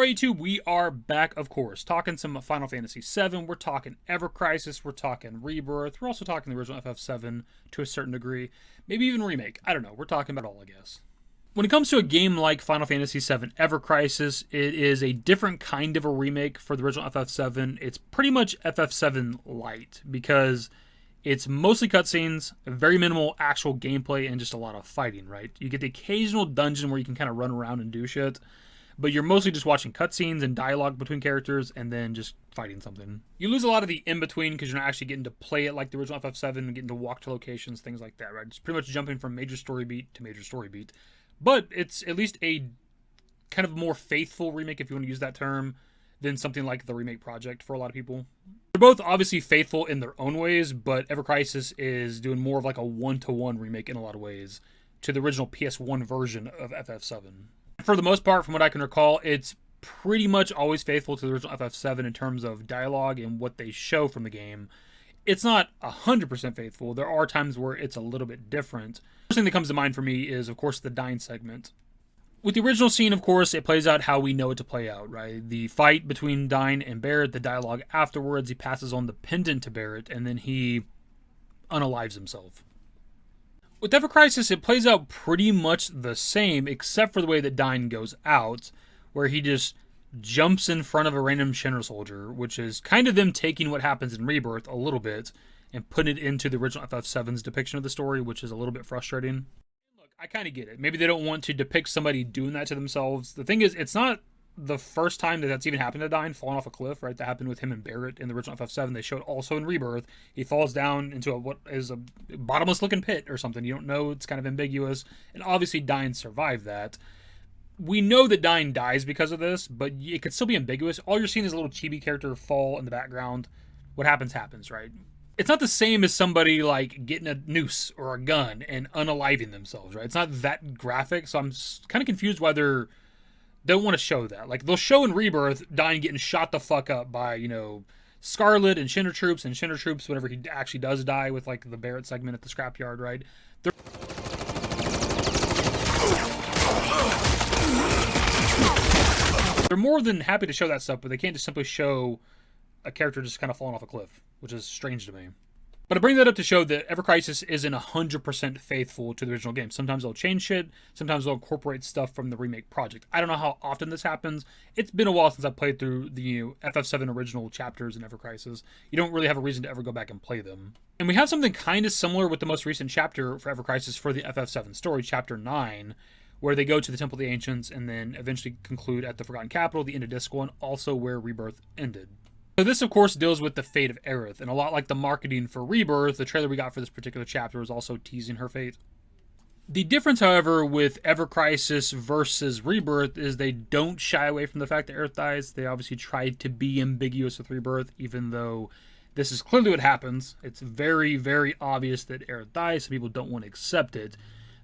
Alright YouTube, we are back, of course, talking some Final Fantasy VII, we're talking Ever Crisis, we're talking Rebirth, we're also talking the original FF7 to a certain degree, maybe even Remake, I don't know, we're talking about all, I guess. When it comes to a game like Final Fantasy VII Ever Crisis, it is a different kind of a remake for the original FF7. It's pretty much FF7 light, because it's mostly cutscenes, very minimal actual gameplay, and just a lot of fighting, right? You get the occasional dungeon where you can kind of run around and do shit, but you're mostly just watching cutscenes and dialogue between characters and then just fighting something. You lose a lot of the in-between because you're not actually getting to play it like the original FF7 and getting to walk to locations, things like that, right? It's pretty much jumping from major story beat to major story beat. But it's at least a kind of more faithful remake, if you want to use that term, than something like the Remake Project for a lot of people. They're both obviously faithful in their own ways, but Ever Crisis is doing more of like a one-to-one remake in a lot of ways to the original PS1 version of FF7. For the most part, from what I can recall, it's pretty much always faithful to the original FF7 in terms of dialogue and what they show from the game. It's not 100% faithful. There are times where it's a little bit different. The first thing that comes to mind for me is, of course, the Dyne segment. With the original scene, of course, it plays out how we know it to play out, right? The fight between Dyne and Barret, the dialogue afterwards, he passes on the pendant to Barret, and then he unalives himself. With Ever Crisis, it plays out pretty much the same, except for the way that Dyne goes out, where he just jumps in front of a random Shinra soldier, which is kind of them taking what happens in Rebirth a little bit and putting it into the original FF7's depiction of the story, which is a little bit frustrating. Look, I kind of get it. Maybe they don't want to depict somebody doing that to themselves. The thing is, it's not the first time that that's even happened to Dyne, falling off a cliff, right? That happened with him and Barret in the original FF7. They showed also in Rebirth. He falls down into what is a bottomless looking pit or something. You don't know. It's kind of ambiguous. And obviously Dyne survived that. We know that Dyne dies because of this, but it could still be ambiguous. All you're seeing is a little chibi character fall in the background. What happens, happens, right? It's not the same as somebody like getting a noose or a gun and unaliving themselves, right? It's not that graphic, so I'm kind of confused why they don't want to show that. Like, they'll show in Rebirth Dyne getting shot the fuck up by, you know, Scarlet and Shinra troops whenever he actually does die with, like, the Barret segment at the scrapyard, right? They're more than happy to show that stuff, but they can't just simply show a character just kind of falling off a cliff, which is strange to me. But I bring that up to show that Ever Crisis isn't 100% faithful to the original game. Sometimes they'll change shit. Sometimes they'll incorporate stuff from the Remake Project. I don't know how often this happens. It's been a while since I've played through the FF7 original chapters in Ever Crisis. You don't really have a reason to ever go back and play them. And we have something kind of similar with the most recent chapter for Ever Crisis for the FF7 story, Chapter 9, where they go to the Temple of the Ancients and then eventually conclude at the Forgotten Capital, the end of Disc 1, also where Rebirth ended. So this, of course, deals with the fate of Aerith, and a lot like the marketing for Rebirth, the trailer we got for this particular chapter was also teasing her fate. The difference, however, with Ever Crisis versus Rebirth is they don't shy away from the fact that Aerith dies. They obviously tried to be ambiguous with Rebirth, even though this is clearly what happens. It's very, very obvious that Aerith dies, so people don't want to accept it.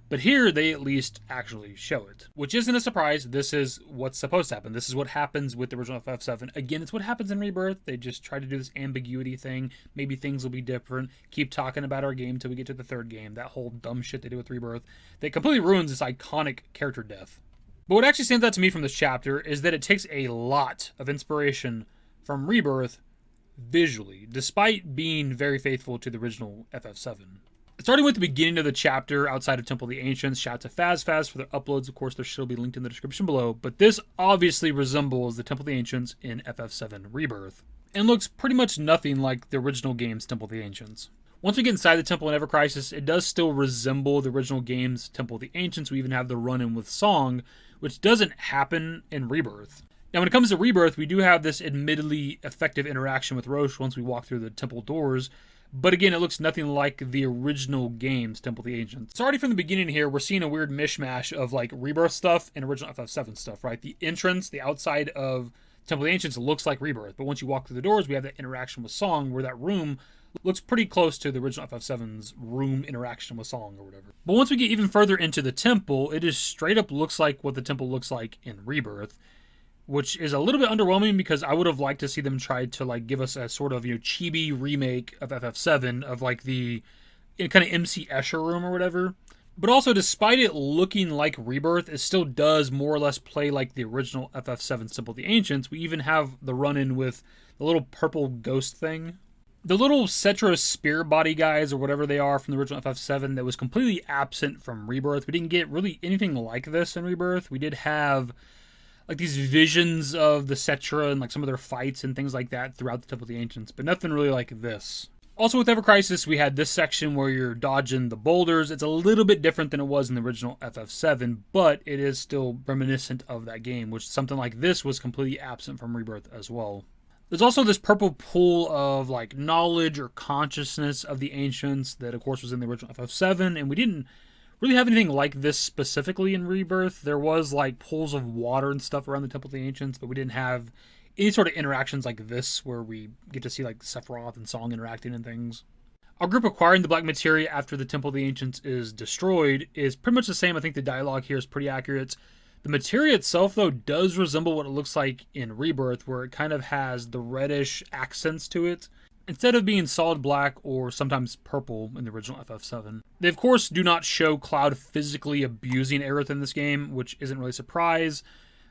But here, they at least actually show it. Which isn't a surprise. This is what's supposed to happen. This is what happens with the original FF7. Again, it's what happens in Rebirth. They just try to do this ambiguity thing. Maybe things will be different. Keep talking about our game till we get to the third game. That whole dumb shit they do with Rebirth. That completely ruins this iconic character death. But what actually stands out to me from this chapter is that it takes a lot of inspiration from Rebirth visually, despite being very faithful to the original FF7. Starting with the beginning of the chapter outside of Temple of the Ancients, shout out to FazFaz for their uploads. Of course, there should be linked in the description below. But this obviously resembles the Temple of the Ancients in FF7 Rebirth, and looks pretty much nothing like the original game's Temple of the Ancients. Once we get inside the Temple in Ever Crisis, it does still resemble the original game's Temple of the Ancients. We even have the run-in with Song, which doesn't happen in Rebirth. Now, when it comes to Rebirth, we do have this admittedly effective interaction with Roche once we walk through the temple doors. But again, it looks nothing like the original game's Temple of the Ancients. So already from the beginning here, we're seeing a weird mishmash of like Rebirth stuff and original FF7 stuff, right? The entrance, the outside of Temple of the Ancients looks like Rebirth. But once you walk through the doors, we have that interaction with Song, where that room looks pretty close to the original FF7's room interaction with Song or whatever. But once we get even further into the temple, it just straight up looks like what the temple looks like in Rebirth, which is a little bit underwhelming because I would have liked to see them try to like give us a sort of, you know, chibi remake of FF7 of like the kind of MC Escher room or whatever. But also, despite it looking like Rebirth, it still does more or less play like the original FF7 Symbol of the Ancients. We even have the run-in with the little purple ghost thing. The little Cetra spirit body guys, or whatever they are from the original FF7, that was completely absent from Rebirth. We didn't get really anything like this in Rebirth. We did have like these visions of the Cetra and like some of their fights and things like that throughout the Temple of the Ancients, but nothing really like this. Also with Ever Crisis, we had this section where you're dodging the boulders. It's a little bit different than it was in the original FF7, but it is still reminiscent of that game, which something like this was completely absent from Rebirth as well. There's also this purple pool of like knowledge or consciousness of the Ancients that of course was in the original FF7, and we didn't really have anything like this specifically in Rebirth. There was like pools of water and stuff around the Temple of the Ancients, but we didn't have any sort of interactions like this where we get to see like Sephiroth and Song interacting and things. Our group acquiring the black materia after the Temple of the Ancients is destroyed is pretty much the same. I think the dialogue here is pretty accurate. The materia itself, though, does resemble what it looks like in Rebirth, where it kind of has the reddish accents to it, instead of being solid black or sometimes purple in the original FF7. They, of course, do not show Cloud physically abusing Aerith in this game, which isn't really a surprise.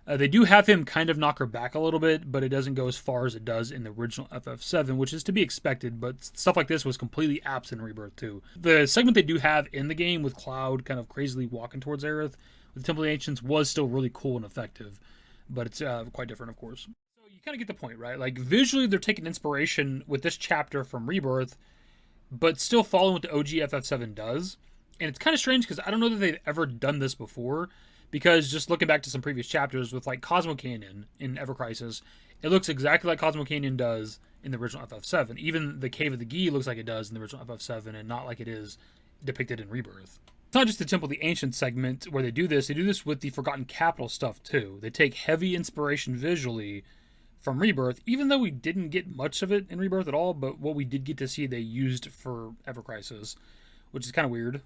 They do have him kind of knock her back a little bit, but it doesn't go as far as it does in the original FF7, which is to be expected, but stuff like this was completely absent in Rebirth too. The segment they do have in the game with Cloud kind of crazily walking towards Aerith with the Temple of the Ancients was still really cool and effective, but it's quite different, of course. So you kind of get the point, right? Like, visually, they're taking inspiration with this chapter from Rebirth, but still following what the OG FF7 does. And it's kind of strange because I don't know that they've ever done this before. Because just looking back to some previous chapters with like Cosmo Canyon in Ever Crisis, it looks exactly like Cosmo Canyon does in the original FF7. Even the Cave of the Gi looks like it does in the original FF7 and not like it is depicted in Rebirth. It's not just the Temple of the Ancient segment where they do this with the Forgotten Capital stuff too. They take heavy inspiration visually from Rebirth, even though we didn't get much of it in Rebirth at all, but what we did get to see they used for Ever Crisis, which is kind of weird.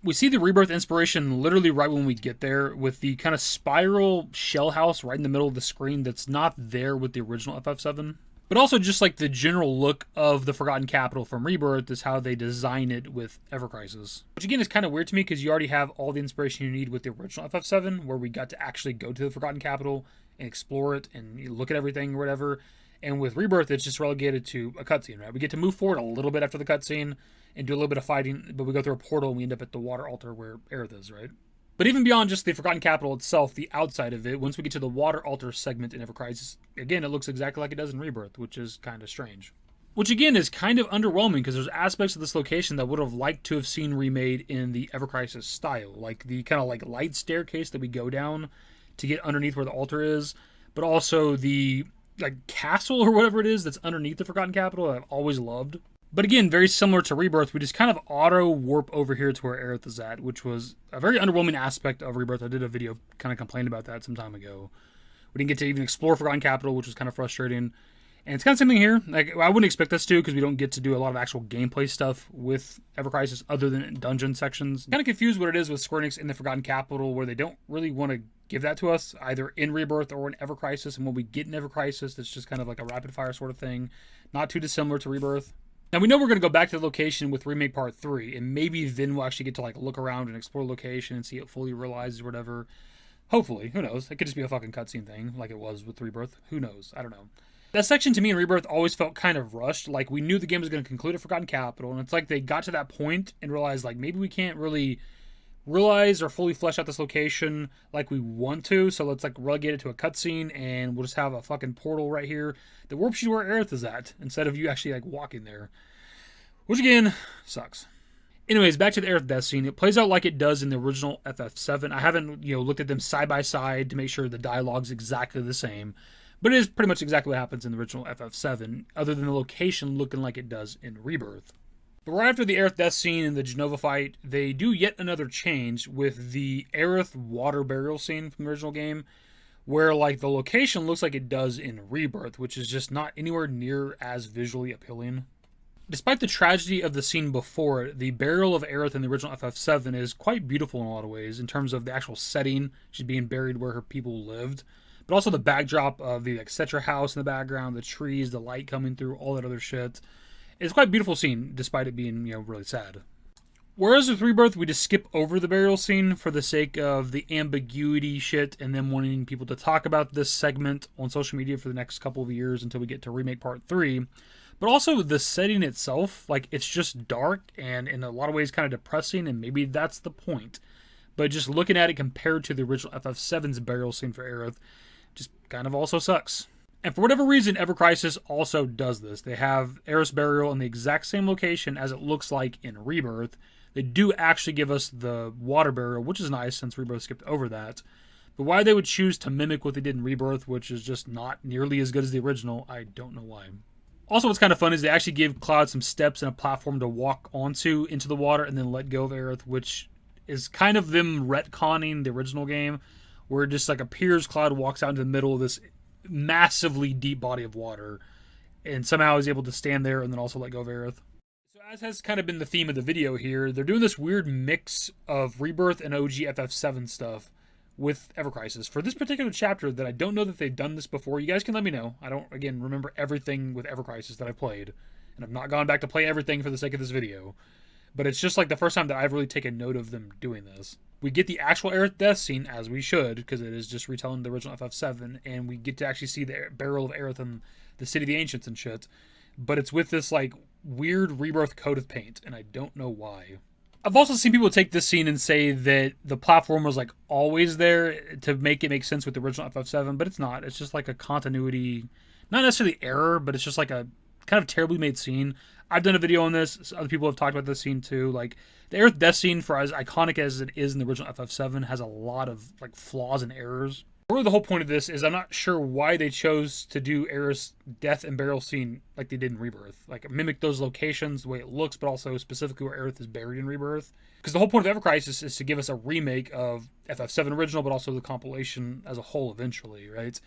We see the Rebirth inspiration literally right when we get there with the kind of spiral shell house right in the middle of the screen that's not there with the original FF7. But also just like the general look of the Forgotten Capital from Rebirth is how they design it with Ever Crisis. Which again is kind of weird to me because you already have all the inspiration you need with the original FF7 where we got to actually go to the Forgotten Capital and explore it and look at everything or whatever. And with Rebirth, it's just relegated to a cutscene, right? We get to move forward a little bit after the cutscene and do a little bit of fighting, but we go through a portal and we end up at the water altar where Aerith is, right? But even beyond just the Forgotten Capital itself, the outside of it, once we get to the water altar segment in Ever Crisis, again, it looks exactly like it does in Rebirth, which is kind of strange. Which again is kind of underwhelming because there's aspects of this location that would have liked to have seen remade in the Ever Crisis style, like the kind of like light staircase that we go down to get underneath where the altar is, but also the like castle or whatever it is that's underneath the Forgotten Capital that I've always loved. But again, very similar to Rebirth, we just kind of auto warp over here to where Aerith is at, which was a very underwhelming aspect of Rebirth. I did a video kind of complaining about that some time ago. We didn't get to even explore Forgotten Capital, which was kind of frustrating. And it's kind of something here. Like, I wouldn't expect us to because we don't get to do a lot of actual gameplay stuff with Ever Crisis other than dungeon sections. Kind of confused what it is with Square Enix in the Forgotten Capital where they don't really want to give that to us either in Rebirth or in Ever Crisis. And when we get in Ever Crisis, it's just kind of like a rapid fire sort of thing. Not too dissimilar to Rebirth. Now, we know we're going to go back to the location with Remake Part 3, and maybe then we'll actually get to like look around and explore the location and see it fully realized or whatever. Hopefully. Who knows? It could just be a fucking cutscene thing like it was with Rebirth. Who knows? I don't know. That section to me in Rebirth always felt kind of rushed. Like, we knew the game was going to conclude at Forgotten Capital, and it's like they got to that point and realized, like, maybe we can't really realize or fully flesh out this location like we want to, so let's, like, relegate it to a cutscene, and we'll just have a fucking portal right here that warps you where Aerith is at, instead of you actually, like, walking there. Which, again, sucks. Anyways, back to the Aerith death scene. It plays out like it does in the original FF7. I haven't, looked at them side by side to make sure the dialogue's exactly the same. But it is pretty much exactly what happens in the original FF7, other than the location looking like it does in Rebirth. But right after the Aerith death scene and the Jenova fight, they do yet another change with the Aerith water burial scene from the original game, where like the location looks like it does in Rebirth, which is just not anywhere near as visually appealing. Despite the tragedy of the scene before it, the burial of Aerith in the original FF7 is quite beautiful in a lot of ways, in terms of the actual setting. She's being buried where her people lived. But also the backdrop of the Cetra house in the background, the trees, the light coming through, all that other shit. It's quite a beautiful scene, despite it being, really sad. Whereas with Rebirth, we just skip over the burial scene for the sake of the ambiguity shit and then wanting people to talk about this segment on social media for the next couple of years until we get to Remake Part 3. But also the setting itself, like, it's just dark and in a lot of ways kind of depressing, and maybe that's the point. But just looking at it compared to the original FF7's burial scene for Aerith, just kind of also sucks. And for whatever reason, Ever Crisis also does this. They have Aerith's burial in the exact same location as it looks like in Rebirth. They do actually give us the water burial, which is nice since Rebirth skipped over that. But why they would choose to mimic what they did in Rebirth, which is just not nearly as good as the original, I don't know why. Also, what's kind of fun is they actually give Cloud some steps and a platform to walk onto into the water and then let go of Aerith, which is kind of them retconning the original game, where it just like appears Cloud walks out into the middle of this massively deep body of water and somehow is able to stand there and then also let go of Aerith. So as has kind of been the theme of the video here, they're doing this weird mix of Rebirth and OG FF7 stuff with Ever Crisis for this particular chapter that I don't know that they've done this before. You guys can let me know. I don't, again, remember everything with Ever Crisis that I played, and I've not gone back to play everything for the sake of this video. But it's just like the first time that I've really taken note of them doing this. We get the actual Aerith death scene, as we should, because it is just retelling the original FF7, and we get to actually see the burial of Aerith in the City of the Ancients and shit. But it's with this like weird Rebirth coat of paint, and I don't know why. I've also seen people take this scene and say that the platform was like always there to make it make sense with the original FF7, but it's not. It's just like a continuity, not necessarily error, but it's just like a kind of terribly made scene. I've done a video on this. Other people have talked about this scene too. Like the Aerith death scene, for as iconic as it is in the original FF7, has a lot of like flaws and errors. Really, the whole point of this is I'm not sure why they chose to do Aerith's death and burial scene like they did in Rebirth. Like, mimic those locations, the way it looks, but also specifically where Aerith is buried in Rebirth. Because the whole point of Ever Crisis is to give us a remake of FF7 original, but also the compilation as a whole eventually, right?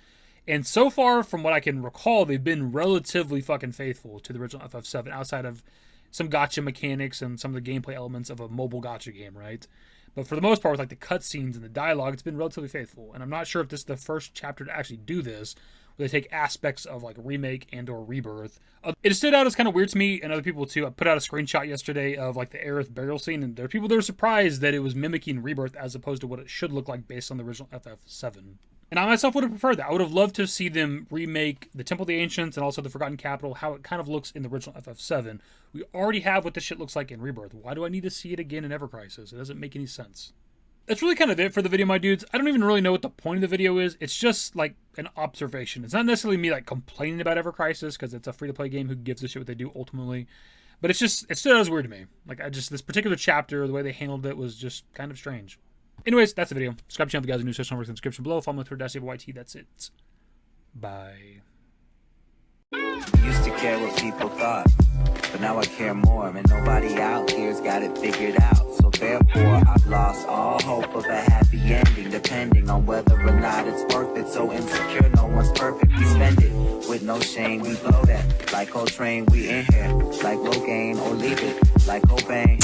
And so far, from what I can recall, they've been relatively fucking faithful to the original FF7, outside of some gacha mechanics and some of the gameplay elements of a mobile gacha game, right? But for the most part, with like the cutscenes and the dialogue, it's been relatively faithful. And I'm not sure if this is the first chapter to actually do this, where they take aspects of like Remake and or Rebirth. It stood out as kind of weird to me and other people too. I put out a screenshot yesterday of like the Aerith burial scene, and there are people that were surprised that it was mimicking Rebirth as opposed to what it should look like based on the original FF7. And I myself would have preferred that. I would have loved to see them remake the Temple of the Ancients and also the Forgotten Capital, how it kind of looks in the original FF7. We already have what this shit looks like in Rebirth. Why do I need to see it again in Ever Crisis? It doesn't make any sense. That's really kind of it for the video, my dudes. I don't even really know what the point of the video is. It's just like an observation. It's not necessarily me like complaining about Ever Crisis, because it's a free-to-play game. Who gives a shit what they do ultimately? But it's just, it still is weird to me. Like, this particular chapter, the way they handled it was just kind of strange. Anyways, that's the video. Subscribe to the channel if you guys are new. Search number in the description below. Follow me on Twitter, @FF7YT. That's it. Bye. Used to care what people thought, but now I care more, and nobody out here's got it figured out. So therefore, I've lost all hope of a happy ending, depending on whether or not it's worth it. So insecure, no one's perfect. We spend it with no shame. We blow that like Coltrane. We in here like Rogaine, or leave it like Cobain.